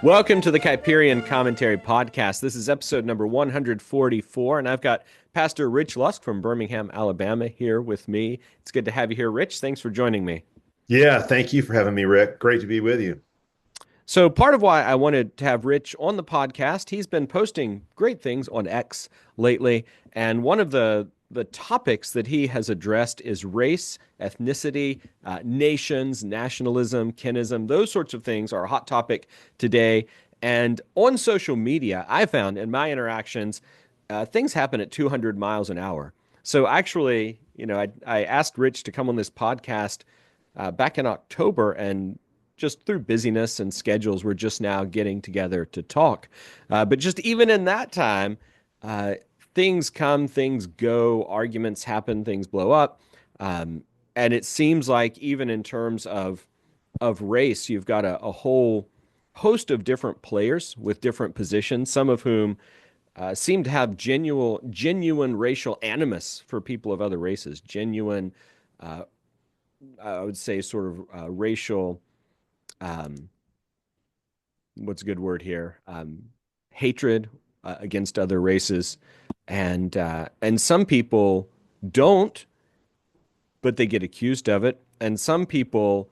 Welcome to the Kuyperian Commentary podcast. This is episode number 144, and I've got Pastor Rich Lusk from Birmingham, Alabama, here with me. It's good to have you here, Rich. Thanks for joining me. Yeah, thank you for having me, Rick. Great to be with you. So, part of why I wanted to have Rich on the podcast, he's been posting great things on X lately, and one of the topics that he has addressed is race, ethnicity, nations, nationalism, kinism. Those sorts of things are a hot topic today. And on social media, I found in my interactions, things happen at 200 miles an hour. So actually, I asked Rich to come on this podcast back in October, and just through busyness and schedules, we're just now getting together to talk. But just even in that time, uh, things come, things go, arguments happen, things blow up. And it seems like even in terms of race, you've got a whole host of different players with different positions, some of whom seem to have genuine racial animus for people of other races, genuine, uh, I would say, sort of racial um, what's a good word here? Hatred against other races, and some people don't, but they get accused of it, and some people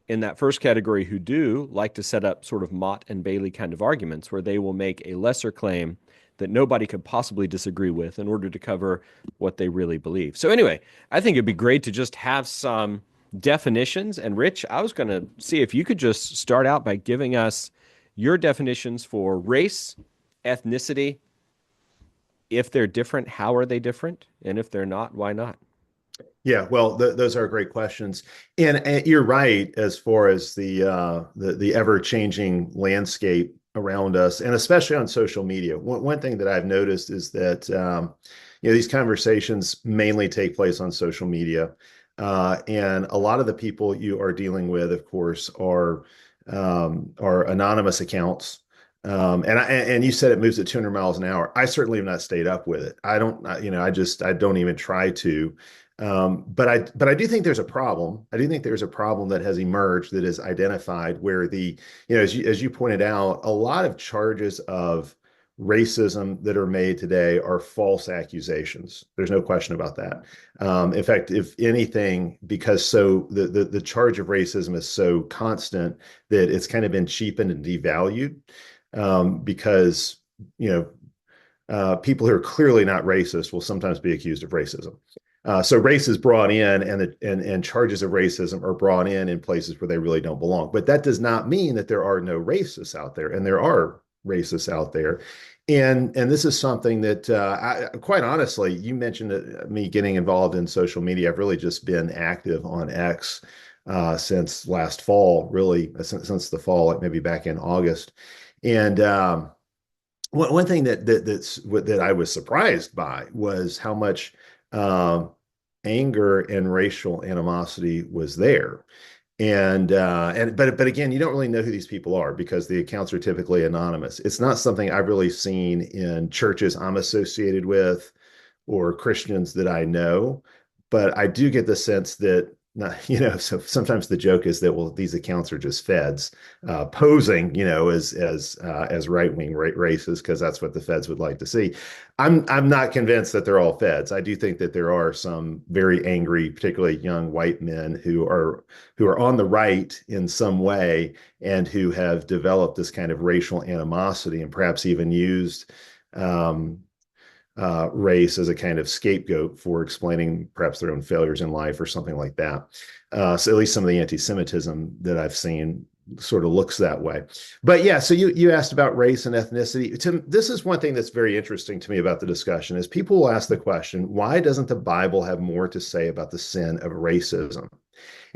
in that first category who do like to set up sort of Mott and Bailey kind of arguments where they will make a lesser claim that nobody could possibly disagree with in order to cover what they really believe. So anyway, I think it'd be great to just have some definitions. And Rich, I was going to see if you could just start out by giving us your definitions for race, ethnicity. If they're different, how are they different? And if they're not, why not? Yeah, well, those are great questions, and you're right as far as the ever-changing landscape around us, and especially on social media. One thing that I've noticed is that these conversations mainly take place on social media, and a lot of the people you are dealing with, of course, are anonymous accounts. And you said it moves at 200 miles an hour. I certainly have not stayed up with it. I don't, I don't even try to. But I do think there's a problem. I do think there's a problem that has emerged that is identified where as you pointed out, a lot of charges of racism that are made today are false accusations. There's no question about that. In fact, if anything, because the charge of racism is so constant that it's kind of been cheapened and devalued, because people who are clearly not racist will sometimes be accused of racism. So race is brought in, and charges of racism are brought in places where they really don't belong. But that does not mean that there are no racists out there, and there are racists out there. And this is something that, quite honestly, you mentioned me getting involved in social media. I've really just been active on X since last fall, really since the fall, like maybe back in August. And one thing that I was surprised by was how much anger and racial animosity was there. But again, you don't really know who these people are because the accounts are typically anonymous. It's not something I've really seen in churches I'm associated with or Christians that I know, but I do get the sense that, not, so sometimes the joke is that, well, these accounts are just feds posing, as right-wing racists, because that's what the feds would like to see. I'm not convinced that they're all feds. I do think that there are some very angry, particularly young white men who are on the right in some way and who have developed this kind of racial animosity and perhaps even used race as a kind of scapegoat for explaining perhaps their own failures in life or something like that. So at least some of the anti-Semitism that I've seen sort of looks that way. But yeah, so you asked about race and ethnicity. Tim, this is one thing that's very interesting to me about the discussion is people will ask the question, why doesn't the Bible have more to say about the sin of racism?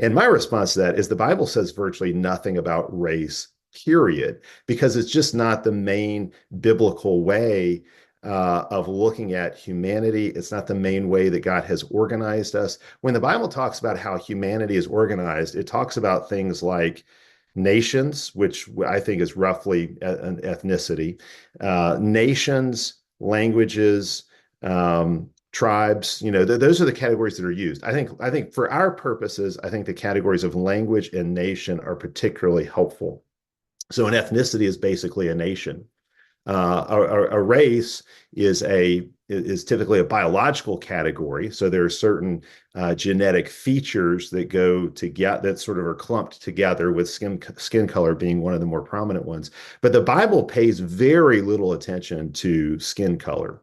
And my response to that is the Bible says virtually nothing about race, period, because it's just not the main biblical way of looking at humanity. It's not the main way that God has organized us. When the Bible talks about how humanity is organized, it talks about things like nations, which I think is roughly an ethnicity, nations, languages, tribes. Those are the categories that are used. I think for our purposes, I think the categories of language and nation are particularly helpful. So an ethnicity is basically a nation. A race is typically a biological category. So there are certain genetic features that go together that sort of are clumped together, with skin color being one of the more prominent ones. But the Bible pays very little attention to skin color.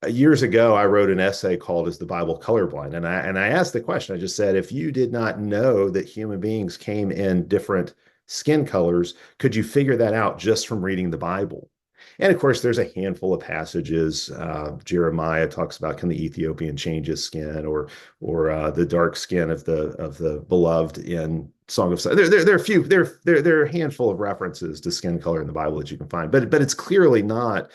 Years ago, I wrote an essay called "Is the Bible Colorblind?" And I asked the question. I just said, if you did not know that human beings came in different skin colors, could you figure that out just from reading the Bible? And of course, there's a handful of passages. Jeremiah talks about, can the Ethiopian change his skin, or the dark skin of the beloved in Song of Songs. There are a few. There are a handful of references to skin color in the Bible that you can find, but it's clearly not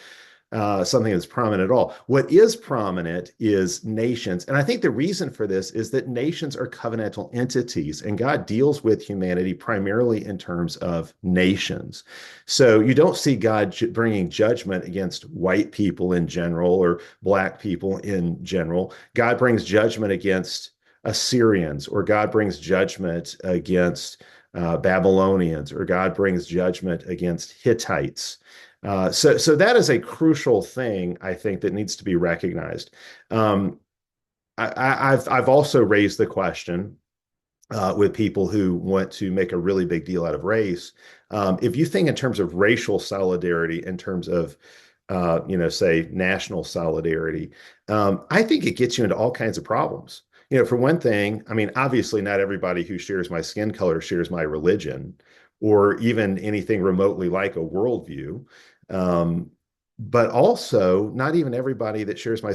something that's prominent at all. What is prominent is nations. And I think the reason for this is that nations are covenantal entities, and God deals with humanity primarily in terms of nations. So you don't see God bringing judgment against white people in general or black people in general. God brings judgment against Assyrians, or God brings judgment against Babylonians, or God brings judgment against Hittites. So that is a crucial thing, I think, that needs to be recognized. Um, I've also raised the question with people who want to make a really big deal out of race. If you think in terms of racial solidarity, in terms of say national solidarity, I think it gets you into all kinds of problems. For one thing, I mean, obviously, not everybody who shares my skin color shares my religion, or even anything remotely like a worldview. Um, but also, not even everybody that shares my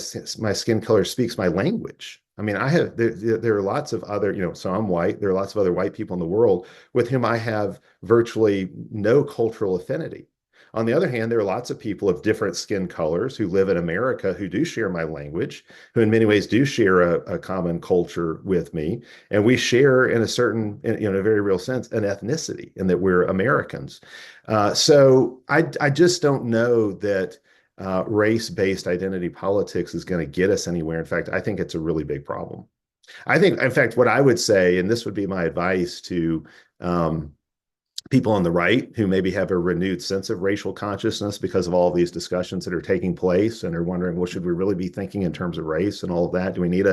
skin color speaks my language. I mean, there are lots of other, so I'm white. There are lots of other white people in the world with whom I have virtually no cultural affinity. On the other hand, there are lots of people of different skin colors who live in America who do share my language, who in many ways do share a common culture with me. And we share in a certain, in a very real sense, an ethnicity, in that we're Americans. So I just don't know that race-based identity politics is going to get us anywhere. In fact, I think it's a really big problem. I think, in fact, what I would say, and this would be my advice to um, people on the right who maybe have a renewed sense of racial consciousness because of all of these discussions that are taking place, and are wondering, well, should we really be thinking in terms of race and all of that? Do we need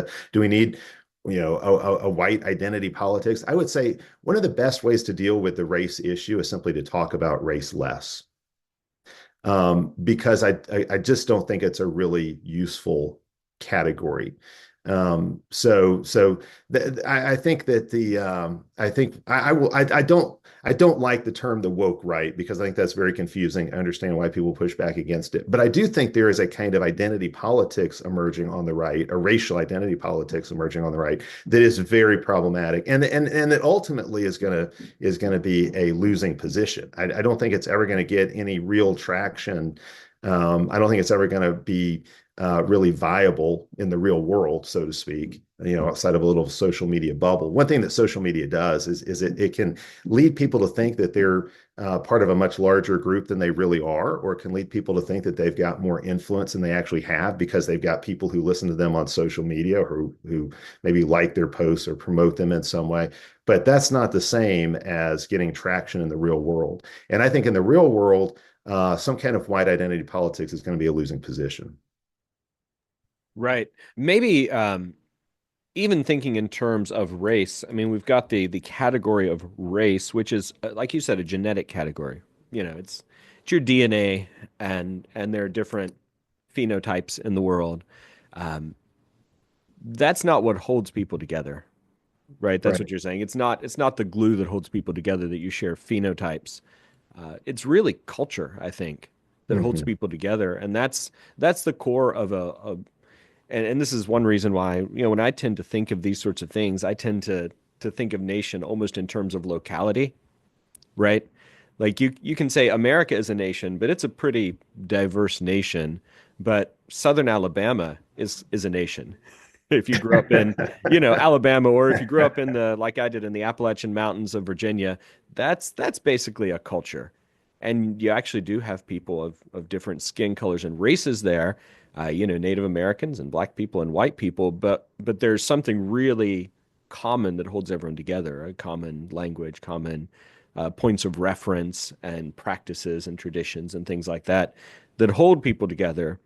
a white identity politics? I would say one of the best ways to deal with the race issue is simply to talk about race less, because I just don't think it's a really useful category. I think that I think I will I don't like the term the woke right, because I think that's very confusing. I understand why people push back against it, but I do think there is a kind of identity politics emerging on the right, a racial identity politics emerging on the right, that is very problematic, and it ultimately is going to be a losing position. I don't think it's ever going to get any real traction. I don't think it's ever going to be really viable in the real world, so to speak, outside of a little social media bubble. One thing that social media does is it can lead people to think that they're part of a much larger group than they really are, or it can lead people to think that they've got more influence than they actually have, because they've got people who listen to them on social media, or who maybe like their posts or promote them in some way. But that's not the same as getting traction in the real world. And I think in the real world, some kind of white identity politics is going to be a losing position. Right. Maybe even thinking in terms of race, I mean, we've got the category of race, which is like you said, a genetic category. It's your DNA, and there are different phenotypes in the world. Um, that's not what holds people together, right? That's what Right. you're saying. It's not the glue that holds people together, that you share phenotypes. It's really culture, I think, that holds Hmm. people together, and that's the core of a and this is one reason why, when I tend to think of these sorts of things, I tend to think of nation almost in terms of locality, right? Like you can say America is a nation, but it's a pretty diverse nation. But Southern Alabama is a nation. If you grew up in, Alabama, or if you grew up in the like I did in the Appalachian Mountains of Virginia, that's basically a culture. And you actually do have people of different skin colors and races there, Native Americans and black people and white people, but there's something really common that holds everyone together, a common language, common points of reference and practices and traditions and things like that that hold people together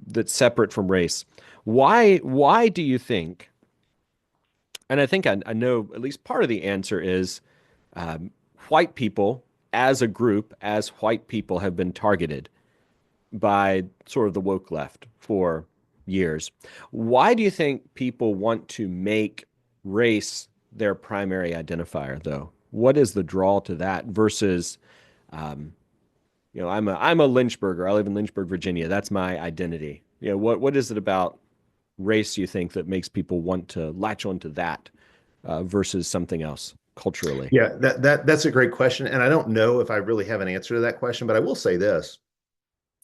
that's separate from race. Why do you think, and I think I know at least part of the answer is um, white people as a group, as white people have been targeted by sort of the woke left for years. Why do you think people want to make race their primary identifier, though? What is the draw to that versus, um, I'm a Lynchburger. I live in Lynchburg, Virginia. That's my identity. What is it about race you think that makes people want to latch onto that versus something else culturally? Yeah, that's a great question. And I don't know if I really have an answer to that question, but I will say this.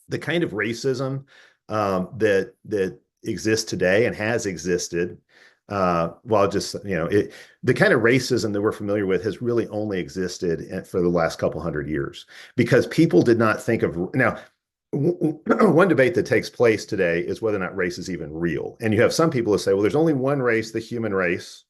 The kind of racism that exists today and has existed, well, just the kind of racism that we're familiar with has really only existed for the last couple hundred years because people did not think of now. One debate that takes place today is whether or not race is even real. And you have some people who say, well, there's only one race, the human race.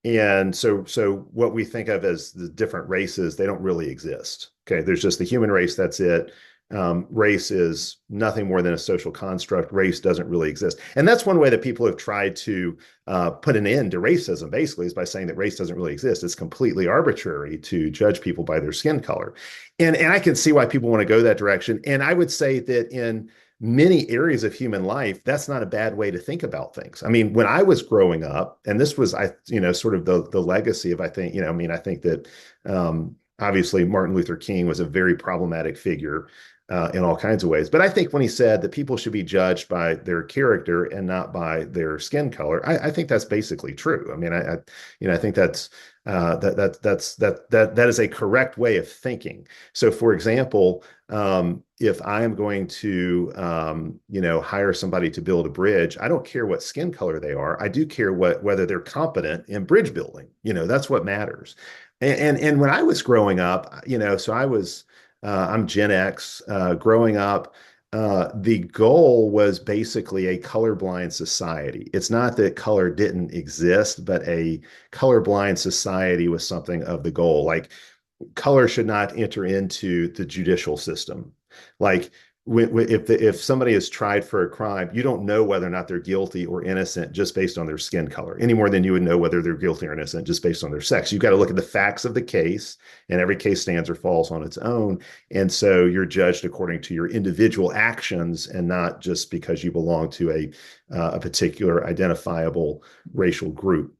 And so what we think of as the different races, they don't really exist. Okay, there's just the human race, that's it. Race is nothing more than a social construct. Race doesn't really exist. And that's one way that people have tried to put an end to racism, basically, is by saying that race doesn't really exist. It's completely arbitrary to judge people by their skin color. And I can see why people want to go that direction. And I would say that in many areas of human life, that's not a bad way to think about things. I mean, when I was growing up, and this was, sort of the legacy of, I think, I think that obviously Martin Luther King was a very problematic figure in all kinds of ways. But I think when he said that people should be judged by their character and not by their skin color, I think that's basically true. I mean, I think that's that is a correct way of thinking. So, for example, if I am going to hire somebody to build a bridge, I don't care what skin color they are. I do care whether they're competent in bridge building. That's what matters. And when I was growing up, so I'm Gen X. Growing up, the goal was basically a colorblind society. It's not that color didn't exist, but a colorblind society was something of the goal. Like color should not enter into the judicial system. Like if somebody is tried for a crime, you don't know whether or not they're guilty or innocent just based on their skin color, any more than you would know whether they're guilty or innocent just based on their sex. You've got to look at the facts of the case, and every case stands or falls on its own. And so you're judged according to your individual actions and not just because you belong to a particular identifiable racial group.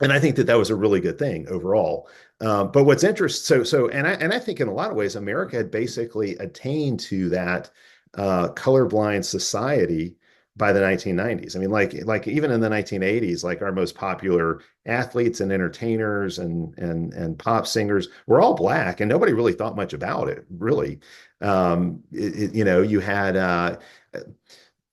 And I think that was a really good thing overall. But what's interesting, and I think in a lot of ways, America had basically attained to that colorblind society by the 1990s. I mean, like even in the 1980s, like our most popular athletes and entertainers and pop singers were all Black, and nobody really thought much about it, really. You had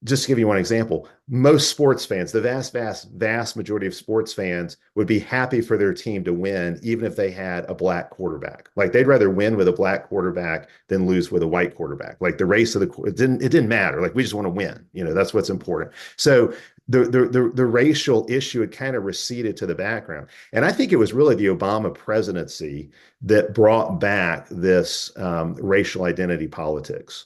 just to give you one example, most sports fans, the vast majority of sports fans would be happy for their team to win, even if they had a Black quarterback. Like they'd rather win with a Black quarterback than lose with a white quarterback. Like the race of it didn't matter. Like we just want to win. That's what's important. So the racial issue had kind of receded to the background. And I think it was really the Obama presidency that brought back this racial identity politics.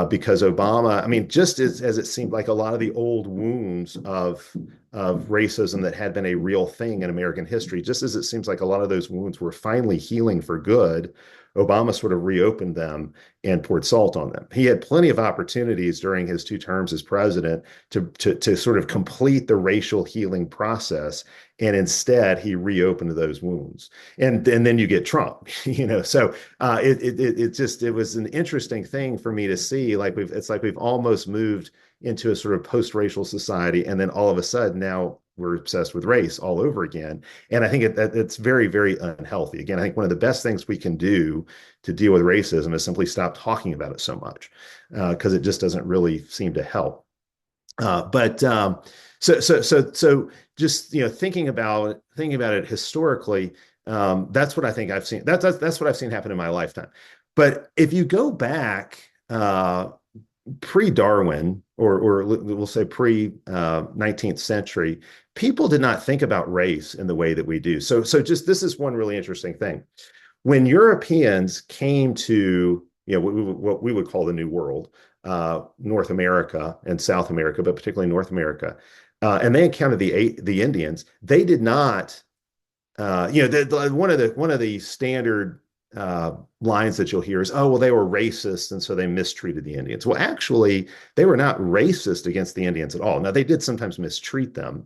Because Obama, I mean, just as it seemed like a lot of the old wounds of racism that had been a real thing in American history, just as it seems like a lot of those wounds were finally healing for good, Obama sort of reopened them and poured salt on them. He had plenty of opportunities during his 2 terms as president to sort of complete the racial healing process. And instead, he reopened those wounds. And then you get Trump, So it was an interesting thing for me to see. It's like we've almost moved into a sort of post-racial society, and then all of a sudden now we're obsessed with race all over again. And I think it's very, very unhealthy. Again, I think one of the best things we can do to deal with racism is simply stop talking about it so much, because it just doesn't really seem to help. So just thinking about it historically, that's what I think I've seen. That's what I've seen happen in my lifetime. But if you go back pre-Darwin, or we'll say pre-19th century, people did not think about race in the way that we do. So just this is one really interesting thing. when Europeans came to, what we would call the New World, North America and South America, but particularly North America, and they encountered the Indians, they did not, one of the standard lines that you'll hear is, "Oh, well, they were racist, and so they mistreated the Indians." Well, actually, they were not racist against the Indians at all. Now, they did sometimes mistreat them,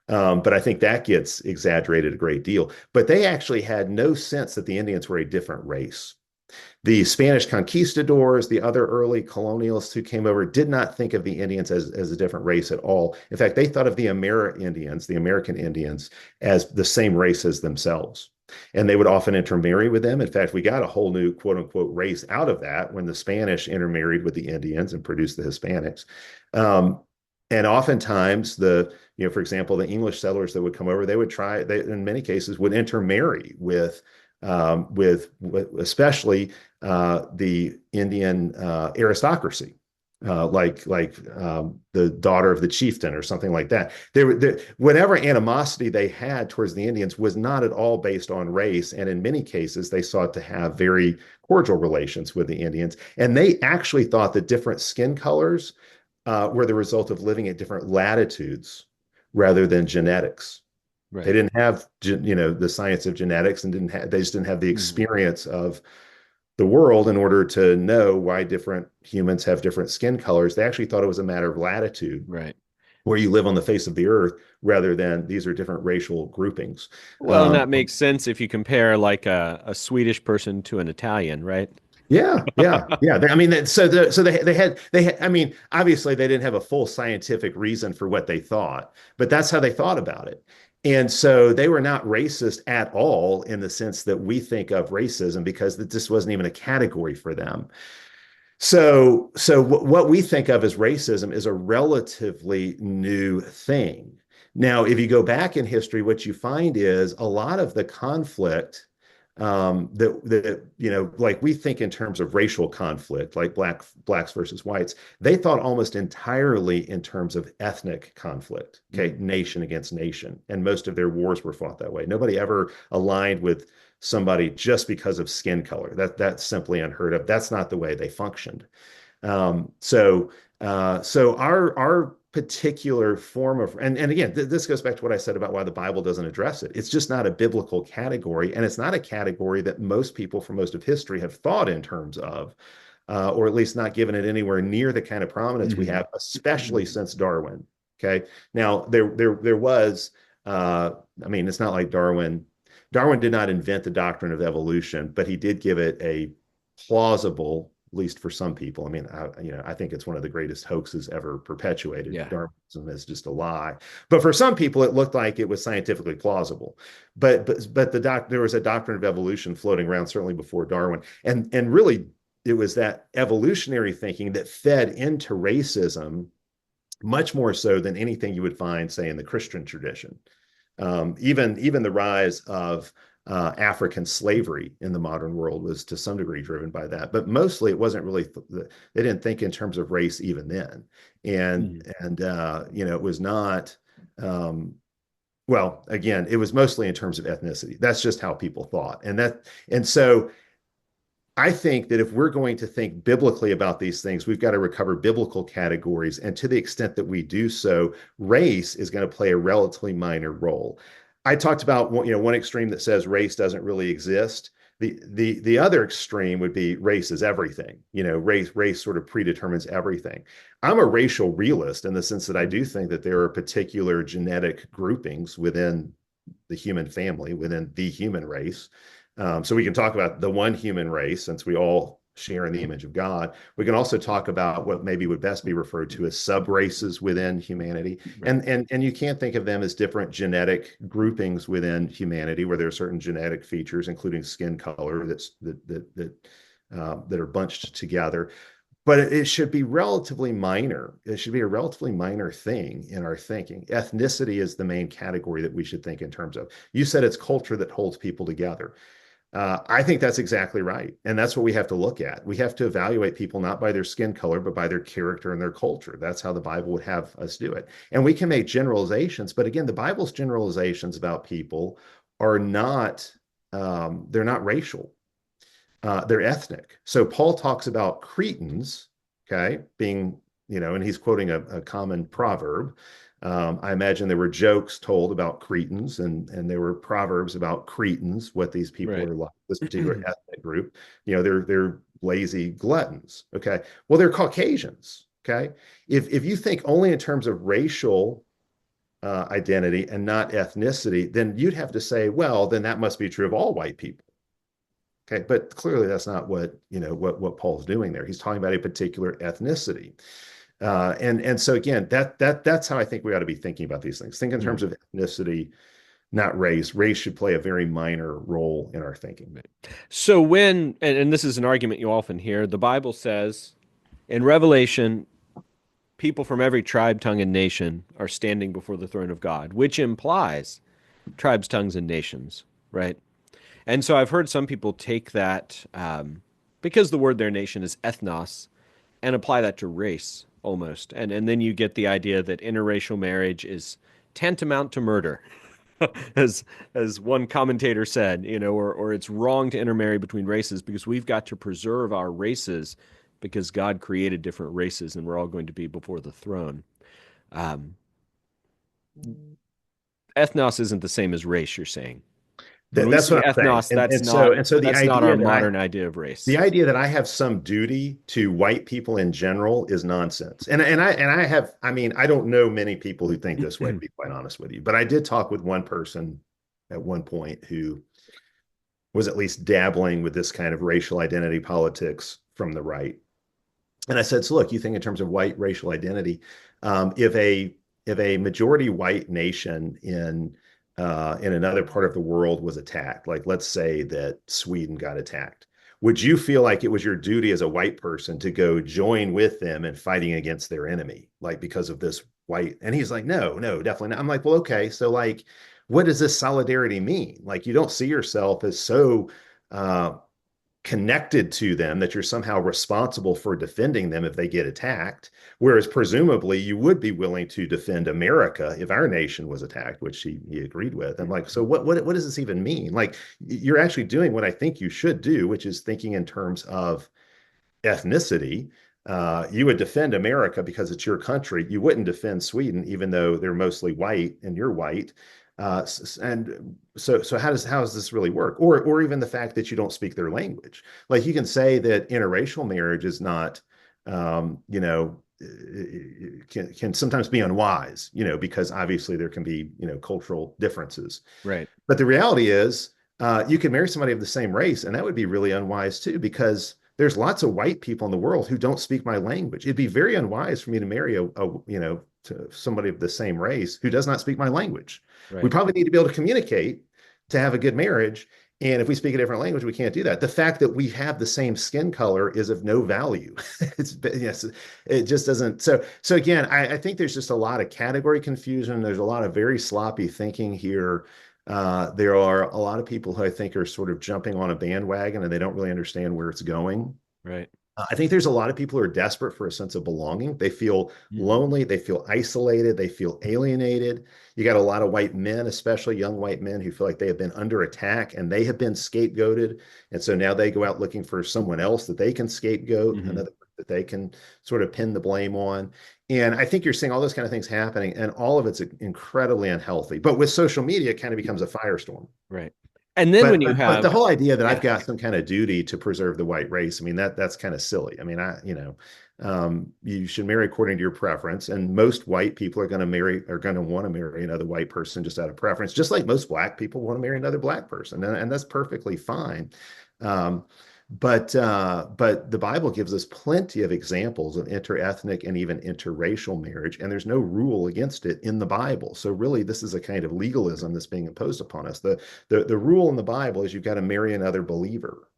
but I think that gets exaggerated a great deal. But they actually had no sense that the Indians were a different race. The Spanish conquistadors, the other early colonialists who came over, did not think of the Indians as a different race at all. In fact, they thought of the the American Indians, as the same race as themselves. And they would often intermarry with them. In fact, we got a whole new quote unquote race out of that when the Spanish intermarried with the Indians and produced the Hispanics. And oftentimes for example, the English settlers that would come over, they in many cases would intermarry with especially the Indian aristocracy, the daughter of the chieftain or something like that. Whatever animosity they had towards the Indians was not at all based on race, and in many cases they sought to have very cordial relations with the Indians. And they actually thought that different skin colors were the result of living at different latitudes rather than genetics. They Right. didn't have, the science of genetics, and they just didn't have the Mhm. experience of the world in order to know why different humans have different skin colors. They actually thought it was a matter of latitude, Right. where you live on the face of the earth, rather than these are different racial groupings. Well, and that makes sense if you compare like a Swedish person to an Italian, right? Yeah, yeah, yeah. I mean, they had. I mean, obviously, they didn't have a full scientific reason for what they thought, but that's how they thought about it. And so they were not racist at all in the sense that we think of racism, because this wasn't even a category for them. So what we think of as racism is a relatively new thing. Now, if you go back in history, what you find is a lot of the conflict like we think in terms of racial conflict, like blacks versus whites. They thought almost entirely in terms of ethnic conflict, okay, Mhm. nation against nation, and most of their wars were fought that way. Nobody ever aligned with somebody just because of skin color. That's simply unheard of. That's not the way they functioned. So our particular form of, and again, this goes back to what I said about why the Bible doesn't address it. It's just not a biblical category, and it's not a category that most people for most of history have thought in terms of, or at least not given it anywhere near the kind of prominence we Mhm. have, especially since Darwin. Okay, now there was, I mean, it's not like Darwin did not invent the doctrine of evolution, but he did give it a plausible, at least for some people. I mean, I think it's one of the greatest hoaxes ever perpetuated. Yeah. Darwinism is just a lie. But for some people, it looked like it was scientifically plausible. But there was a doctrine of evolution floating around certainly before Darwin, and really it was that evolutionary thinking that fed into racism much more so than anything you would find, say, in the Christian tradition. Even the rise of African slavery in the modern world was to some degree driven by that, but mostly it wasn't really. They didn't think in terms of race even then, and Mhm. and it was not. Um, well, again, it was mostly in terms of ethnicity. That's just how people thought, and so I think that if we're going to think biblically about these things, we've got to recover biblical categories. And to the extent that we do so, race is going to play a relatively minor role. I talked about one extreme that says race doesn't really exist. The other extreme would be race is everything. Race sort of predetermines everything. I'm a racial realist in the sense that I do think that there are particular genetic groupings within the human family, within the human race. So we can talk about the one human race, since we all share in the image of God. We can also talk about what maybe would best be referred to as sub races within humanity. Right. And you can't think of them as different genetic groupings within humanity, where there are certain genetic features, including skin color, that are bunched together. But it should be relatively minor. It should be a relatively minor thing in our thinking. Ethnicity is the main category that we should think in terms of. You said it's culture that holds people together. I think that's exactly right. And that's what we have to look at. We have to evaluate people not by their skin color, but by their character and their culture. That's how the Bible would have us do it. And we can make generalizations, but again, the Bible's generalizations about people are not, they're not racial. they're ethnic. So Paul talks about Cretans, okay, being, and he's quoting a common proverb. I imagine there were jokes told about Cretans, and there were proverbs about Cretans, what these people Right. are like, this particular ethnic group. They're lazy gluttons. Okay. Well, they're Caucasians. Okay. If you think only in terms of racial identity and not ethnicity, then you'd have to say, well, then that must be true of all white people. Okay, but clearly that's not what Paul's doing there. He's talking about a particular ethnicity, and so again, that's how I think we ought to be thinking about these things. Think in terms of ethnicity, not race. Race should play a very minor role in our thinking. So and this is an argument you often hear, the Bible says in Revelation, people from every tribe, tongue, and nation are standing before the throne of God, which implies tribes, tongues, and nations, right? And so I've heard some people take that because the word their nation is ethnos and apply that to race almost. And then you get the idea that interracial marriage is tantamount to murder, as one commentator said, or it's wrong to intermarry between races because we've got to preserve our races because God created different races and we're all going to be before the throne. Um, ethnos isn't the same as race, you're saying. When we That's say what I'm saying. ethnos, And so that's not our modern idea of race. the idea that I have some duty to white people in general is nonsense. And I have, I mean, I don't know many people who think this way, to be quite honest with you. But I did talk with one person at one point who was at least dabbling with this kind of racial identity politics from the right. And I said, so look, you think in terms of white racial identity, if a majority white nation in another part of the world was attacked, like let's say that Sweden got attacked, would you feel like it was your duty as a white person to go join with them in fighting against their enemy, like because of this white? And he's like, no, no, definitely not. I'm like, well, okay, so like, what does this solidarity mean? Like, you don't see yourself as so uh, connected to them that you're somehow responsible for defending them if they get attacked. Whereas presumably you would be willing to defend America if our nation was attacked, which he agreed with. I'm like, so what does this even mean? Like, you're actually doing what I think you should do, which is thinking in terms of ethnicity. You would defend America because it's your country. You wouldn't defend Sweden, even though they're mostly white and you're white. And so how does this really work? Or even the fact that you don't speak their language. Like, you can say that interracial marriage is not, can sometimes be unwise, because obviously there can be, cultural differences. Right. But the reality is, you can marry somebody of the same race, and that would be really unwise too, because there's lots of white people in the world who don't speak my language. It'd be very unwise for me to marry to somebody of the same race who does not speak my language. We Right. probably need to be able to communicate to have a good marriage. And if we speak a different language, we can't do that. The fact that we have the same skin color is of no value. Yes, it just doesn't. So again, I think there's just a lot of category confusion. There's a lot of very sloppy thinking here. There are a lot of people who I think are sort of jumping on a bandwagon and they don't really understand where it's going. Right. I think there's a lot of people who are desperate for a sense of belonging. They feel Mm. lonely. They feel isolated. They feel alienated. You got a lot of white men, especially young white men, who feel like they have been under attack and they have been scapegoated. And so now they go out looking for someone else that they can scapegoat, Hmm. another that they can sort of pin the blame on. And I think you're seeing all those kind of things happening, and all of it's incredibly unhealthy. But with social media, it kind of becomes a firestorm. Right. And then when But you but the have, whole idea that I've yeah, got some kind of duty to preserve the white race, I mean, that's kind of silly. I mean, you should marry according to your preference, and most white people are going to want to marry another white person just out of preference, just like most black people want to marry another black person, and that's perfectly fine. Um, but the Bible gives us plenty of examples of interethnic and even interracial marriage, and there's no rule against it in the Bible. So really, this is a kind of legalism that's being imposed upon us. The rule in the Bible is you've got to marry another believer.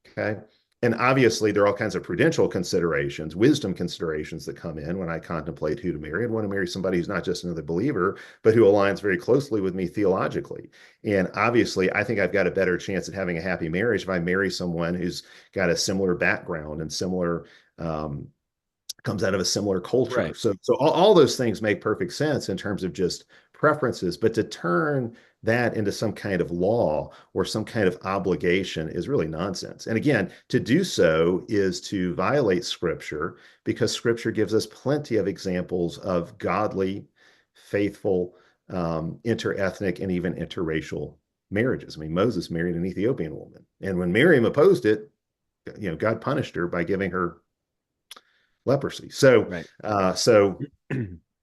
Okay. And obviously, there are all kinds of prudential considerations, wisdom considerations that come in when I contemplate who to marry. I want to marry somebody who's not just another believer, but who aligns very closely with me theologically. And obviously, I think I've got a better chance at having a happy marriage if I marry someone who's got a similar background and similar um, comes out of a similar culture. Right. So all those things make perfect sense in terms of just preferences, but to turn that into some kind of law or some kind of obligation is really nonsense. And again, to do so is to violate scripture because scripture gives us plenty of examples of godly, faithful, interethnic, and even interracial marriages. I mean, Moses married an Ethiopian woman, and when Miriam opposed it, God punished her by giving her leprosy. Right. So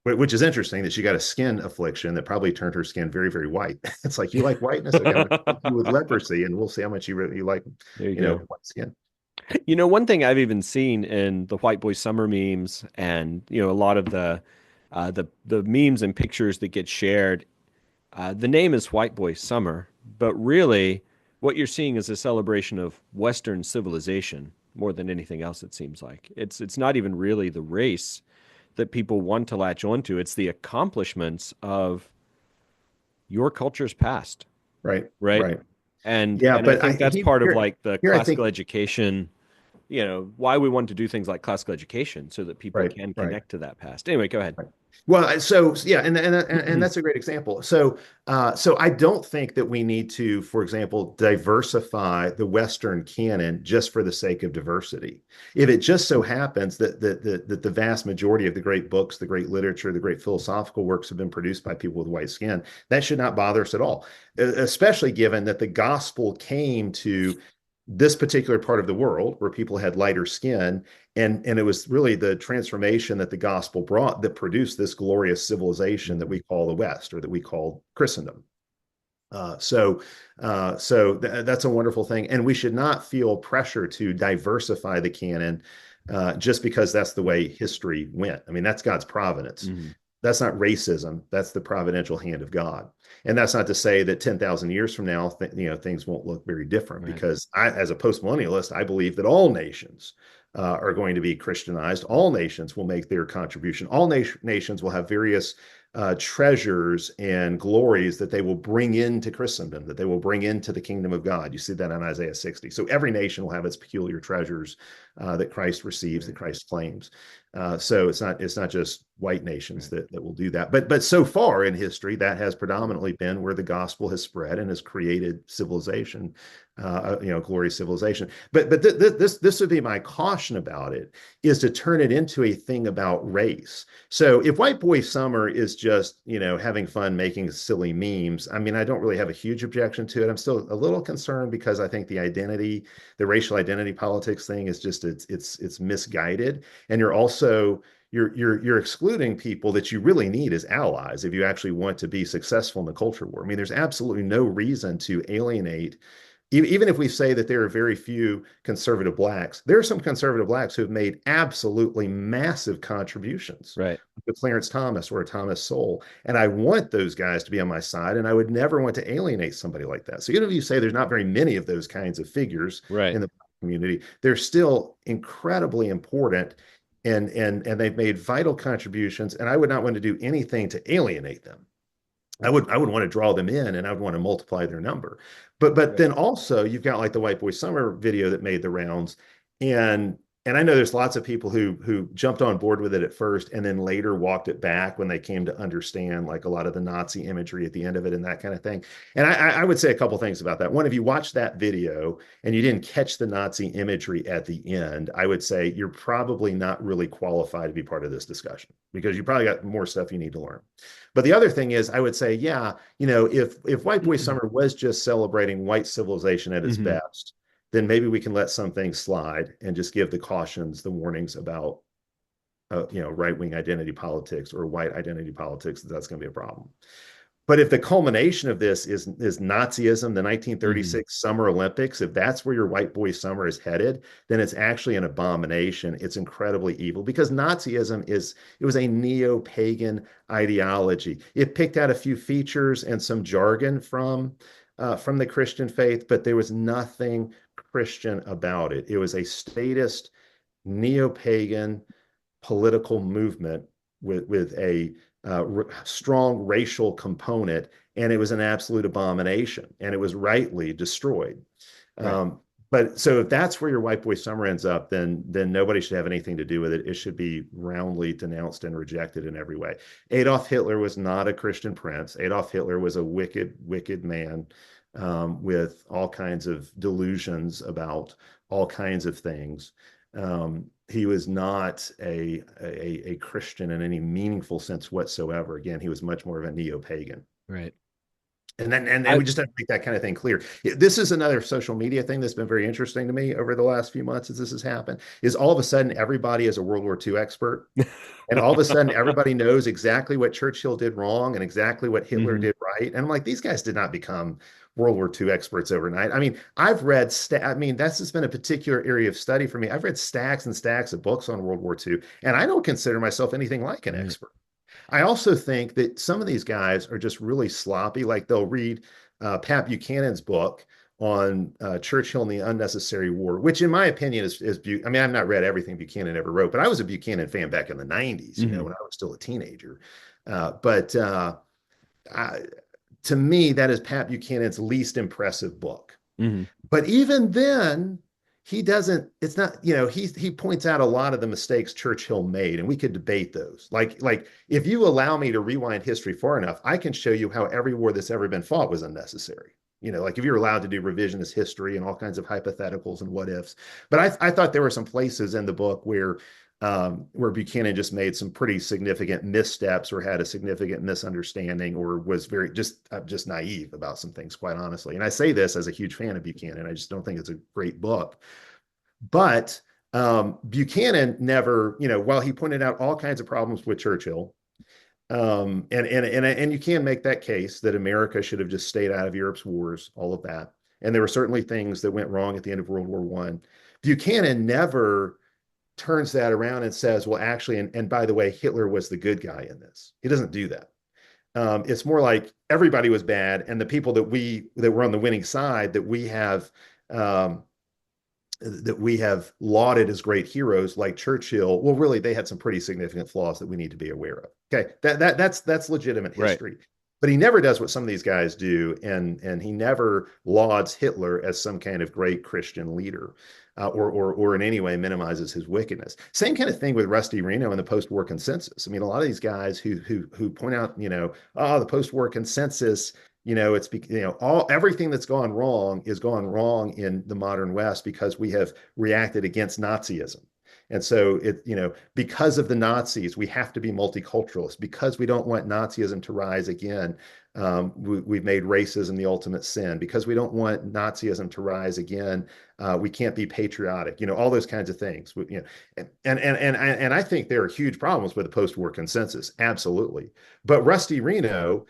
which is interesting that she got a skin affliction that probably turned her skin very, very white. It's like, you like whiteness? Okay, I'm going to treat you with leprosy, and we'll see how much you like, There you go. white skin. One thing I've even seen in the White Boy Summer memes and, a lot of the memes and pictures that get shared, the name is White Boy Summer, but really what you're seeing is a celebration of Western civilization more than anything else, it seems like. It's not even really the race that people want to latch onto. It's the accomplishments of your culture's past, Right, right? right. And Yeah, and I but think that's part of like the here I think classical education, why we want to do things like classical education so that people right, can right. connect to that past. Anyway, go ahead. Right. Well, so yeah, and that's a great example. So I don't think that we need to, for example, diversify the Western canon just for the sake of diversity. If it just so happens that the vast majority of the great books, the great literature, the great philosophical works have been produced by people with white skin, that should not bother us at all. Especially given that the gospel came to this particular part of the world where people had lighter skin, and it was really the transformation that the gospel brought that produced this glorious civilization that we call the West, or that we call Christendom. That's a wonderful thing, and we should not feel pressure to diversify the canon just because that's the way history went. I mean, that's God's providence. Mhm. That's not racism. That's the providential hand of God. And that's not to say that 10,000 years from now, things won't look very different, Right. because as a postmillennialist, I believe that all nations are going to be Christianized. All nations will make their contribution. All nations will have various treasures and glories that they will bring into Christendom, that they will bring into the kingdom of God. You see that in Isaiah 60. So every nation will have its peculiar treasures that Christ receives, that Right. Christ claims. So it's not just white nations Right. that will do that. But so far in history, that has predominantly been where the gospel has spread and has created civilization, glorious civilization. But this would be my caution about it, is to turn it into a thing about race. So if White Boy Summer is just, having fun making silly memes, I mean, I don't really have a huge objection to it. I'm still a little concerned because I think the racial identity politics thing is just it's misguided, and you're excluding people that you really need as allies if you actually want to be successful in the culture war. I mean, there's absolutely no reason to alienate. Even if we say that there are very few conservative blacks, there are some conservative blacks who have made absolutely massive contributions Right. to Clarence Thomas or Thomas Sowell. And I want those guys to be on my side, and I would never want to alienate somebody like that. So even if you say there's not very many of those kinds of figures Right. in the community, they're still incredibly important, and they've made vital contributions, and I would not want to do anything to alienate them. I would want to draw them in, and I would want to multiply their number. But Right. then also you've got like the White Boy Summer video that made the rounds, and I know there's lots of people who jumped on board with it at first and then later walked it back when they came to understand like a lot of the Nazi imagery at the end of it and that kind of thing. And I would say a couple things about that. One, if you watch that video and you didn't catch the Nazi imagery at the end, I would say you're probably not really qualified to be part of this discussion, because you probably got more stuff you need to learn. But the other thing is, I would say, yeah, if White Boy Summer was just celebrating white civilization at its Hmm. best, then maybe we can let some things slide and just give the cautions, the warnings about, right-wing identity politics or white identity politics. That's going to be a problem. But if the culmination of this is Nazism, the Hmm. 1936 Summer Olympics, if that's where your White Boy Summer is headed, then it's actually an abomination. It's incredibly evil, because Nazism it was a neo-pagan ideology. It picked out a few features and some jargon from the Christian faith, but there was nothing Christian about it. It was a statist, neo-pagan political movement with a strong racial component, and it was an absolute abomination, and it was rightly destroyed. Right. Um, But so if that's where your white boy summer ends up, then nobody should have anything to do with it. It should be roundly denounced and rejected in every way. Adolf Hitler was not a Christian prince. Adolf Hitler was a wicked, wicked man with all kinds of delusions about all kinds of things. He was not a Christian in any meaningful sense whatsoever. Again, he was much more of a neo-pagan. Right. And I we just have to make that kind of thing clear. This is another social media thing that's been very interesting to me over the last few months as this has happened, is all of a sudden everybody is a World War II expert. And all of a sudden everybody knows exactly what Churchill did wrong and exactly what Hitler Mhm. did right. And I'm like, these guys did not become World War II experts overnight. I mean, I've read, I mean, that's just been a particular area of study for me. I've read stacks and stacks of books on World War II, and I don't consider myself anything like an Right. expert. I also think that some of these guys are just really sloppy. Like they'll read Pat Buchanan's book on Churchill and the Unnecessary War, which in my opinion is I mean, I've not read everything Buchanan ever wrote, but I was a Buchanan fan back in the 90s, you know, Mhm. when I was still a teenager. But I, to me, that is Pat Buchanan's least impressive book. Mhm. But even then, he doesn't, it's not, you know, he points out a lot of the mistakes Churchill made, and we could debate those. Like if you allow me to rewind history far enough, I can show you how every war that's ever been fought was unnecessary. You know, like if you're allowed to do revisionist history and all kinds of hypotheticals and what ifs. But I thought there were some places in the book where Buchanan just made some pretty significant missteps or had a significant misunderstanding or was very just naive about some things, quite honestly. And I say this as a huge fan of Buchanan. I just don't think it's a great book. But Buchanan never, you know, while he pointed out all kinds of problems with Churchill, and you can make that case that America should have just stayed out of Europe's wars, all of that. And there were certainly things that went wrong at the end of World War One. Buchanan never turns that around and says, well, actually, and by the way, Hitler was the good guy in this. He doesn't do that. It's more like everybody was bad, and the people that were on the winning side um, that we have lauded as great heroes, like Churchill. Well, really, they had some pretty significant flaws that we need to be aware of. Okay, that's legitimate Right. history. But he never does what some of these guys do, and he never lauds Hitler as some kind of great Christian leader, or in any way minimizes his wickedness. Same kind of thing with Rusty Reno and the post-war consensus. I mean, a lot of these guys who point out, you know, oh, the post-war consensus, you know, it's, you know, everything that's gone wrong is gone wrong in the modern West because we have reacted against Nazism. And so it, you know, because of the Nazis, we have to be multiculturalists. Because we don't want Nazism to rise again, we've made racism the ultimate sin. Because we don't want Nazism to rise again, we can't be patriotic. You know, all those kinds of things. You know, and I think there are huge problems with the post-war consensus. Absolutely. But Rusty Reno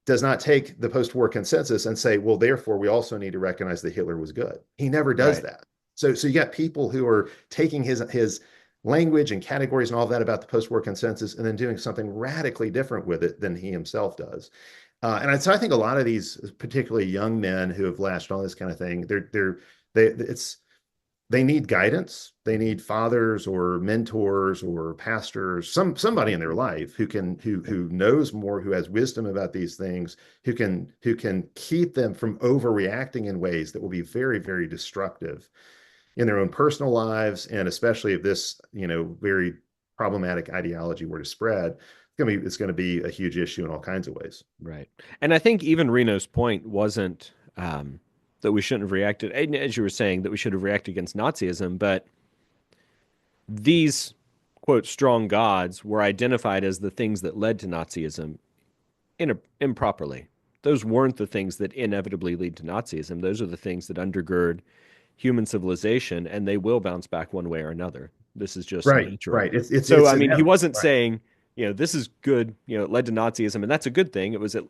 does not take the post-war consensus and say, well, therefore, we also need to recognize that Hitler was good. He never does Right. that. So you got people who are taking his language and categories and all of that about the post-war consensus and then doing something radically different with it than he himself does. So I think a lot of these, particularly young men who have latched on this kind of thing, it's they need guidance. They need fathers or mentors or pastors, somebody in their life who knows more, who has wisdom about these things, who can keep them from overreacting in ways that will be very, very destructive in their own personal lives, and especially if this, you know, very problematic ideology were to spread, it's going to be a huge issue in all kinds of ways. Right. And I think even Reno's point wasn't that we shouldn't have reacted, and as you were saying, that we should have reacted against Nazism, but these, quote, strong gods were identified as the things that led to Nazism improperly. Those weren't the things that inevitably lead to Nazism. Those are the things that undergird human civilization, and they will bounce back one way or another. This is just Right, natural. right. It's So, it's I mean, he inevitable. wasn't Right, saying, you know, this is good, you know, it led to Nazism, and that's a good thing. It was that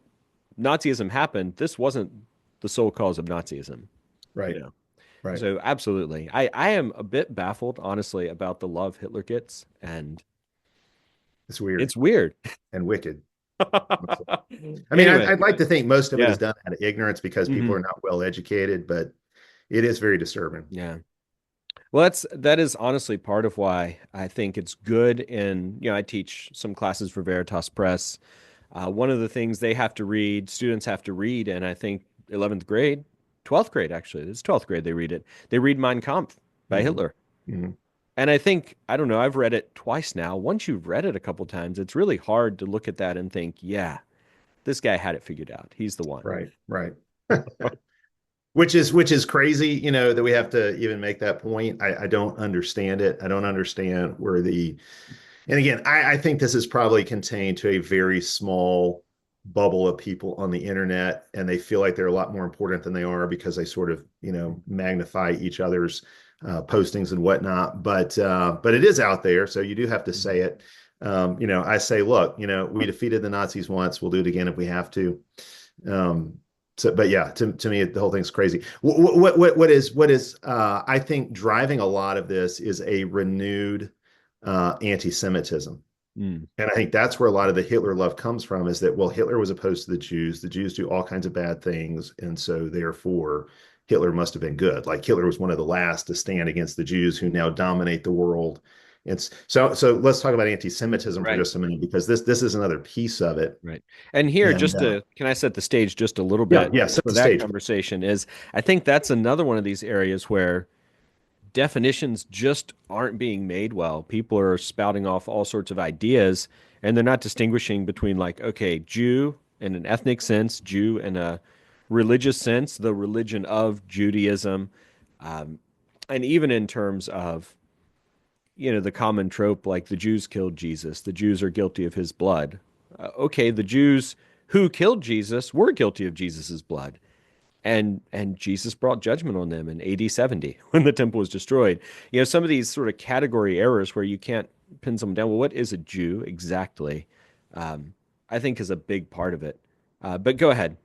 Nazism happened. This wasn't the sole cause of Nazism, you right, know. right. So, absolutely. I am a bit baffled, honestly, about the love Hitler gets, and It's weird it's weird. and wicked. I mean, Anyway, I'd like to think most of it is yeah. done out of ignorance because people Hmm. are not well educated, but it is very disturbing. Yeah. Well, that is honestly part of why I think it's good in, you know, I teach some classes for Veritas Press. One of the things they have to read, students have to read, and I think 11th grade. 12th grade, actually. It's 12th grade they read it. They read Mein Kampf by Hmm. Hitler. Hmm. And I think, I don't know, I've read it twice now. Once you've read it a couple times, it's really hard to look at that and think, yeah, this guy had it figured out. He's the one. Right, right. Which is crazy, that we have to even make that point. I don't understand it. I don't understand where the and again, I think this is probably contained to a very small bubble of people on the internet, and they feel like they're a lot more important than they are because they sort of, magnify each other's postings and whatnot. But it is out there, so you do have to say it. I say, look, we defeated the Nazis once. We'll do it again if we have to. But yeah, to me, the whole thing's crazy. What is I think driving a lot of this is a renewed anti-Semitism. Mm, And I think that's where a lot of the Hitler love comes from, is that, well, Hitler was opposed to the Jews. The Jews do all kinds of bad things. And so therefore, Hitler must have been good. Like Hitler was one of the last to stand against the Jews who now dominate the world. It's so let's talk about anti-Semitism for right. just a minute, because this is another piece of it. Right. And here, And just to, can I set the stage just a little yeah, bit yeah, set for the that stage. conversation? Is I think that's another one of these areas where definitions just aren't being made well. People are spouting off all sorts of ideas and they're not distinguishing between, like, okay, Jew in an ethnic sense, Jew in a religious sense, the religion of Judaism, um, and even in terms of, the common trope, like the Jews killed Jesus, the Jews are guilty of his blood. Okay, the Jews who killed Jesus were guilty of Jesus's blood. And Jesus brought judgment on them in AD 70 when the temple was destroyed. Some of these sort of category errors where you can't pin someone down. Well, what is a Jew exactly? I think is a big part of it. But go ahead.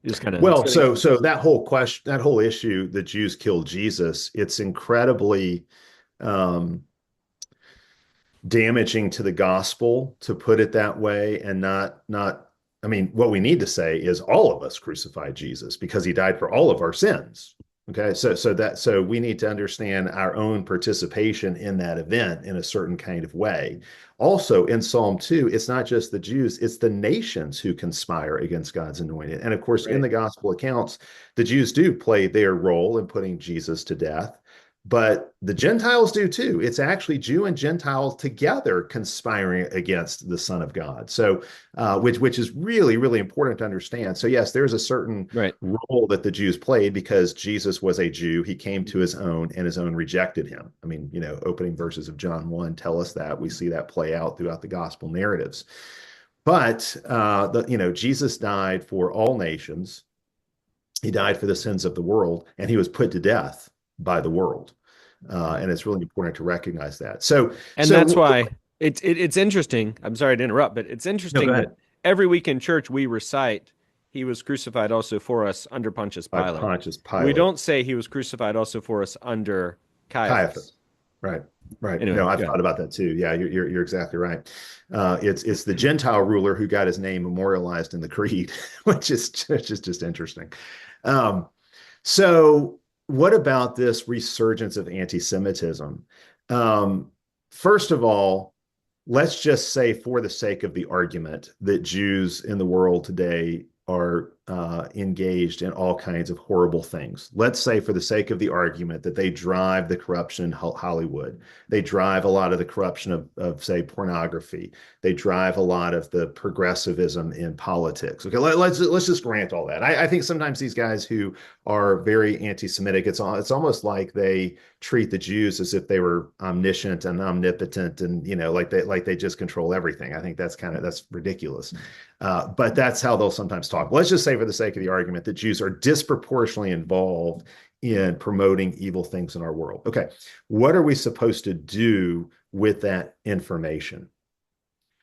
Just kind of Well, setting. so that whole question, that whole issue, the Jews killed Jesus, it's incredibly um, damaging to the gospel to put it that way, and not I mean, what we need to say is all of us crucified Jesus because he died for all of our sins. Okay, so we need to understand our own participation in that event in a certain kind of way. Also, in Psalm 2, it's not just the Jews, it's the nations who conspire against God's anointed. And of course, in Right. the gospel accounts, the Jews do play their role in putting Jesus to death, but the Gentiles do too. It's actually Jew and Gentiles together conspiring against the Son of God. So, which is really, really important to understand. So, yes, there's a certain Right. role that the Jews played because Jesus was a Jew. He came to his own, and his own rejected him. I mean, opening verses of John 1 tell us that. We see that play out throughout the gospel narratives. But Jesus died for all nations. He died for the sins of the world, and he was put to death by the world. And it's really important to recognize that. So, And that's so why it's interesting. I'm sorry to interrupt, but it's no, go interesting that ahead. every week in church we recite, "He was crucified also for us under Pontius By Pilate." Pontius We Pilate, don't say he was crucified also for us under Caiaphas. Caiaphas. Right, right. Anyway, No, I've go thought ahead. about that too. Yeah, you're exactly right. It's the Gentile ruler who got his name memorialized in the creed, which is just interesting. Um, So, what about this resurgence of anti-Semitism? Um, First of all, let's just say, for the sake of the argument, that Jews in the world today are engaged in all kinds of horrible things. Let's say, for the sake of the argument, that they drive the corruption in Hollywood. They drive a lot of the corruption of say, pornography. They drive a lot of the progressivism in politics. Okay, let's just grant all that. I think sometimes these guys who are very anti-Semitic, it's almost like they treat the Jews as if they were omniscient and omnipotent, and like they just control everything. I think that's ridiculous. But that's how they'll sometimes talk. Let's just say, for the sake of the argument, that Jews are disproportionately involved in promoting evil things in our world. Okay, what are we supposed to do with that information?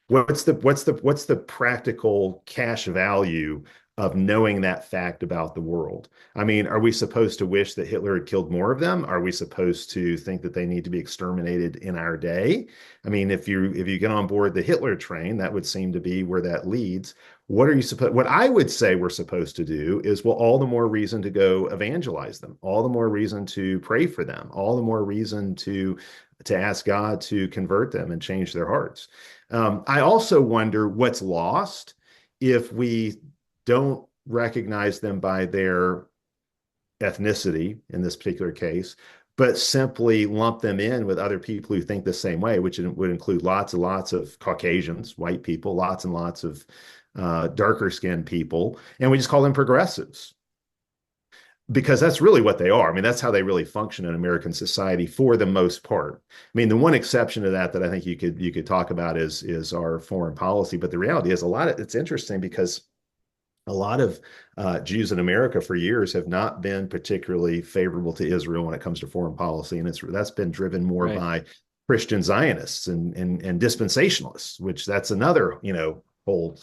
What's the practical cash value of knowing that fact about the world? I mean, are we supposed to wish that Hitler had killed more of them? Are we supposed to think that they need to be exterminated in our day? I mean, if you get on board the Hitler train, that would seem to be where that leads. What I would say we're supposed to do is, well, all the more reason to go evangelize them, all the more reason to pray for them, all the more reason to ask God to convert them and change their hearts. I also wonder what's lost if we don't recognize them by their ethnicity in this particular case, but simply lump them in with other people who think the same way, which would include lots and lots of Caucasians, white people, lots and lots of darker skinned people, and we just call them progressives because that's really what they are. I mean, that's how they really function in American society for the most part. I mean, the one exception to that I think you could talk about is our foreign policy, but the reality is it's interesting because a lot of Jews in America for years have not been particularly favorable to Israel when it comes to foreign policy, and that's been driven more Right. by Christian Zionists and dispensationalists, which that's another whole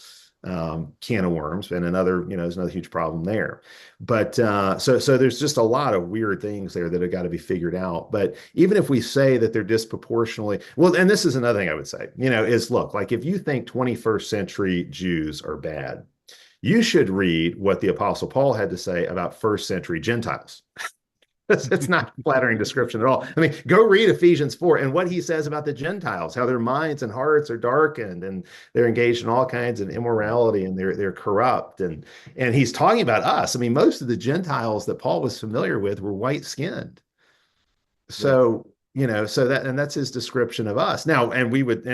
can of worms and there's another huge problem there. But so there's just a lot of weird things there that have got to be figured out. But even if we say that they're disproportionately well, and this is another thing I would say, is look, like if you think 21st century Jews are bad, you should read what the Apostle Paul had to say about first century Gentiles. It's not a flattering description at all. I mean, go read Ephesians 4 and what he says about the Gentiles, how their minds and hearts are darkened and they're engaged in all kinds of immorality and they're corrupt. And he's talking about us. I mean, most of the Gentiles that Paul was familiar with were white skinned. Right. So, that's his description of us. Now, and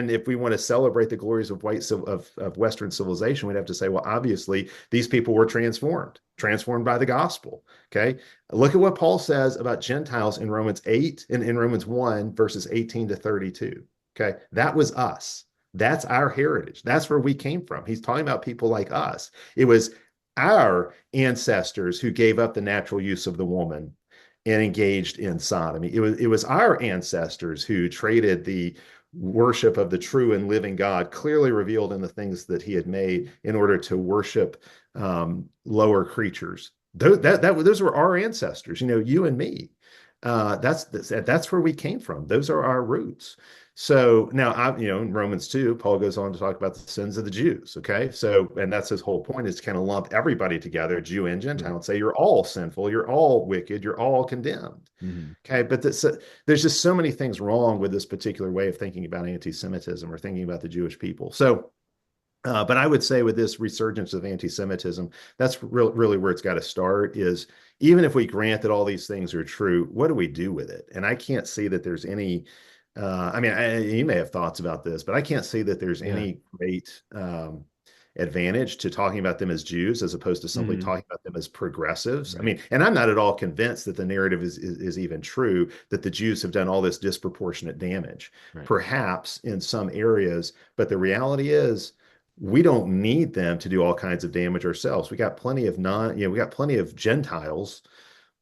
if we want to celebrate the glories of of Western civilization, we'd have to say, well, obviously these people were transformed by the gospel. Okay. Look at what Paul says about Gentiles in Romans 8 and in Romans 1, verses 18 to 32. Okay. That was us. That's our heritage. That's where we came from. He's talking about people like us. It was our ancestors who gave up the natural use of the woman and engaged in sodomy. It was our ancestors who traded the worship of the true and living God, clearly revealed in the things that He had made, in order to worship lower creatures. Those were our ancestors. You and me. That's where we came from. Those are our roots. So now, in Romans 2, Paul goes on to talk about the sins of the Jews. Okay. So, and that's his whole point, is to kind of lump everybody together, Jew and Gentile, Right. and say, you're all sinful, you're all wicked, you're all condemned. Mm-hmm. Okay. But there's just so many things wrong with this particular way of thinking about anti-Semitism or thinking about the Jewish people. So, but I would say with this resurgence of anti-Semitism, that's really where it's got to start. Is even if we grant that all these things are true, what do we do with it? And I can't see that there's any. I mean, you may have thoughts about this, but I can't see that there's Yeah. any great advantage to talking about them as Jews as opposed to simply Mm-hmm. talking about them as progressives. I Right. mean, and I'm not at all convinced that the narrative is even true, that the Jews have done all this disproportionate damage. Right. Perhaps in some areas, but the reality is we don't need them to do all kinds of damage ourselves. We got plenty of we got plenty of Gentiles,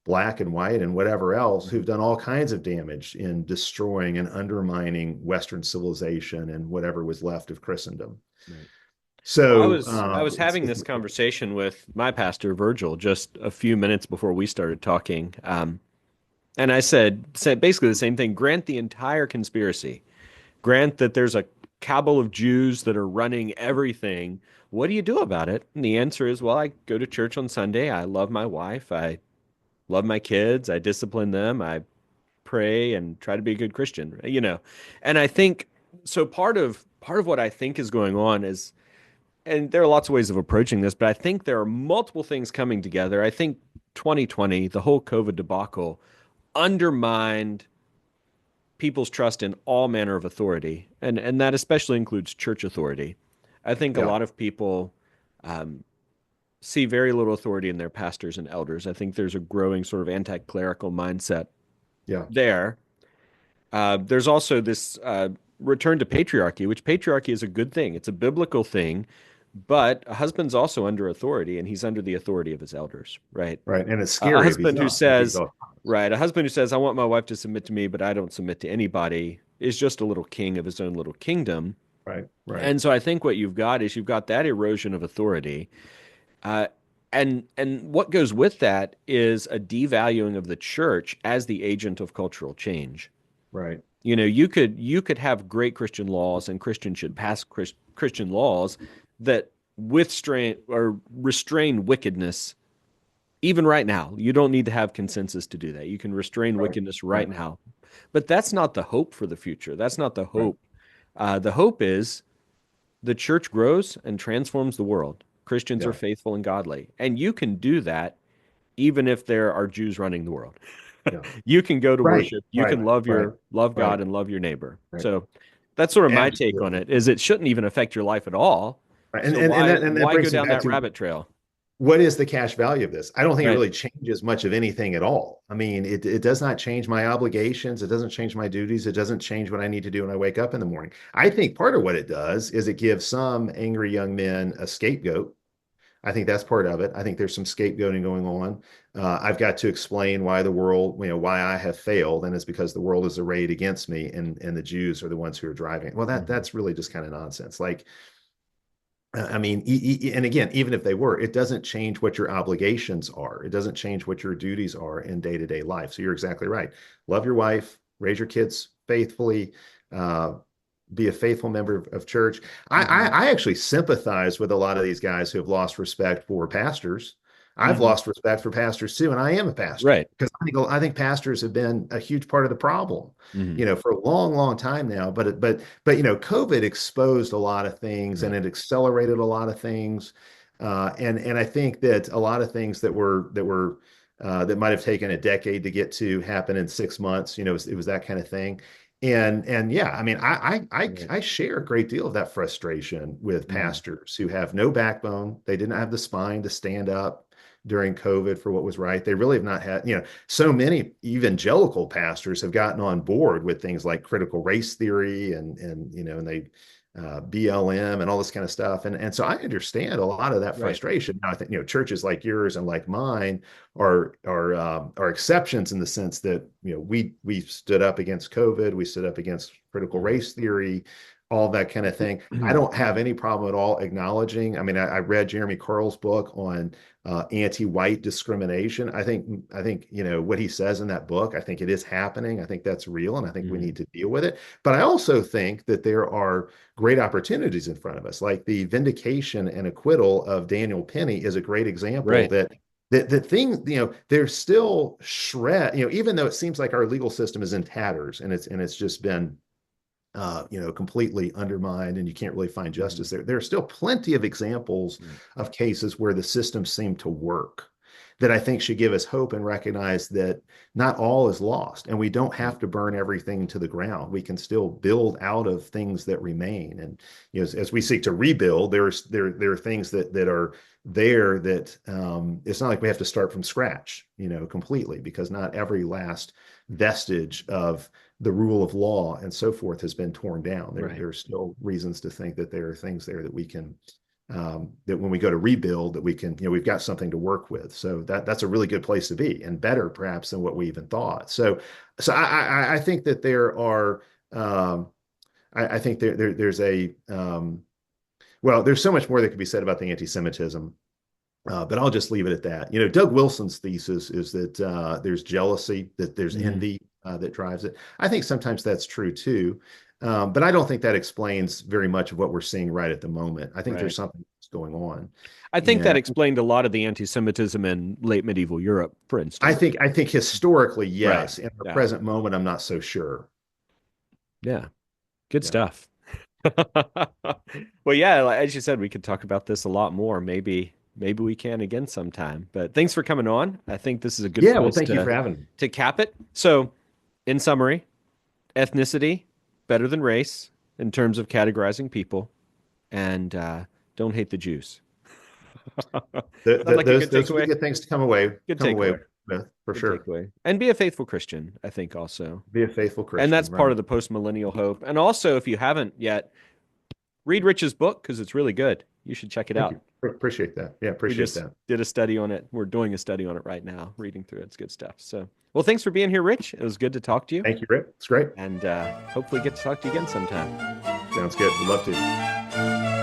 black and white and whatever else, Mm-hmm. who've done all kinds of damage in destroying and undermining Western civilization and whatever was left of Christendom. Right. Well, I So was I was having this conversation with my pastor Virgil just a few minutes before we started talking, and I said basically the same thing. Grant the entire conspiracy. Grant that there's a cabal of Jews that are running everything. What do you do about it? And the answer is, well, I go to church on Sunday. I love my wife. I love my kids. I discipline them. I pray and try to be a good Christian. And I think so. Part of what I think is going on is, and there are lots of ways of approaching this, but I think there are multiple things coming together. I think 2020, the whole COVID debacle, undermined people's trust in all manner of authority, and that especially includes church authority. I think a yeah, lot of people um, see very little authority in their pastors and elders. I think there's a growing sort of anti-clerical mindset yeah, there. There's also this return to patriarchy, which patriarchy is a good thing. It's a biblical thing, but a husband's also under authority, and he's under the authority of his elders, right? right. And it's A scary if he's husband who not, if he's says, off. right, a husband who says, I want my wife to submit to me, but I don't submit to anybody, is just a little king of his own little kingdom. Right, right, And so I think what you've got that erosion of authority. Uh, and what goes with that is a devaluing of the church as the agent of cultural change. right. You could have great Christian laws, and Christians should pass Christian laws that withstrain or restrain wickedness. Even right now, you don't need to have consensus to do that. You can restrain Right, wickedness right right, now, but that's not the hope for the future. That's not the right. hope. The hope is the church grows and transforms the world. Christians are Yeah, faithful and godly, and you can do that even if there are Jews running the world. Yeah. You can go to Right. worship. You Right. can Right. love Right. God and love your neighbor. Right. So that's sort of my take on Absolutely. it, is it shouldn't even affect your life at all. Right. So And that why go brings me down back that to rabbit trail? what is the cash value of this? I don't think it Right. really changes much of anything at all. I mean, it does not change my obligations. It doesn't change my duties. It doesn't change what I need to do when I wake up in the morning. I think part of what it does is it gives some angry young men a scapegoat. I think that's part of it. I think there's some scapegoating going on. I've got to explain why the world, why I have failed, and it's because the world is arrayed against me, and the Jews are the ones who are driving it. Well, Mhm. that's really just kind of nonsense. Like, I mean, and again, even if they were, it doesn't change what your obligations are. It doesn't change what your duties are in day-to-day life. So you're exactly right. Love your wife, raise your kids faithfully, uh, be a faithful member of church. Mhm. I actually sympathize with a lot of these guys who have lost respect for pastors. I've Mhm. lost respect for pastors too, and I am a pastor Right. because I think pastors have been a huge part of the problem, Mhm. for a long, long time now. But COVID exposed a lot of things, and Right. it accelerated a lot of things, and I think that a lot of things that might have taken a decade to get to happen in 6 months. It was that kind of thing. And yeah, I mean, Right. I share a great deal of that frustration with Mhm. pastors who have no backbone. They didn't have the spine to stand up during COVID for what was right. They really have not had, so many evangelical pastors have gotten on board with things like critical race theory and they BLM and all this kind of stuff. And so I understand a lot of that Right. frustration. Now I think, churches like yours and like mine are exceptions in the sense that we stood up against COVID, we stood up against critical Mhm. race theory, all that kind of thing. I don't have any problem at all acknowledging. I mean, I read Jeremy Carl's book on anti-white discrimination. I think what he says in that book. I think it is happening. I think that's real, and I think we Mhm. need to deal with it. But I also think that there are great opportunities in front of us, like the vindication and acquittal of Daniel Penny is a great example Right. that the thing, there's still shred, even though it seems like our legal system is in tatters and it's just been completely undermined and you can't really find justice Mhm. there. There are still plenty of examples Right. of cases where the system seemed to work that I think should give us hope and recognize that not all is lost and we don't Right. have to burn everything to the ground. We can still build out of things that remain. And as we seek to rebuild, there are things that are there that it's not like we have to start from scratch, completely, because not every last vestige of the rule of law and so forth has been torn down. Right. There are still reasons to think that there are things there that we can that when we go to rebuild that we can, we've got something to work with. So that's a really good place to be, and better perhaps than what we even thought. So I think that there are I think there's a well, there's so much more that could be said about the anti-Semitism. But I'll just leave it at that. Doug Wilson's thesis is that there's jealousy, that there's Mhm. envy that drives it. I think sometimes that's true too. But I don't think that explains very much of what we're seeing right at the moment. I think there's Right. something that's going on. I think And that explained a lot of the anti-Semitism in late medieval Europe, for I instance. think I think historically, Right. yes. In the Yeah. present moment, I'm not so sure. Yeah. Good Yeah. stuff. Well, yeah, as you said, we could talk about this a lot more. Maybe we can again sometime. But thanks for coming on. I think this is a good Yeah. Well, place thank you for having me. to cap it. So, in summary, ethnicity better than race in terms of categorizing people, and don't hate the Jews. Sound like a good Those would be takeaway? good things to come Good away takeaway. with for Good sure. takeaway. And be a faithful Christian, I think also. Be a faithful And that's Christian, part right? of the post-millennial hope. And also, if you haven't yet, read Rich's book because it's really good. You should check it Thank out. you. Appreciate that. Yeah, We appreciate just that. did a study on it. We're doing a study on it right now, reading through it. It's good stuff. So, well, thanks for being here, Rich. It was good to talk to you, Thank you, Rick. It's great. and hopefully get to talk to you again sometime. Sounds good. Would love to.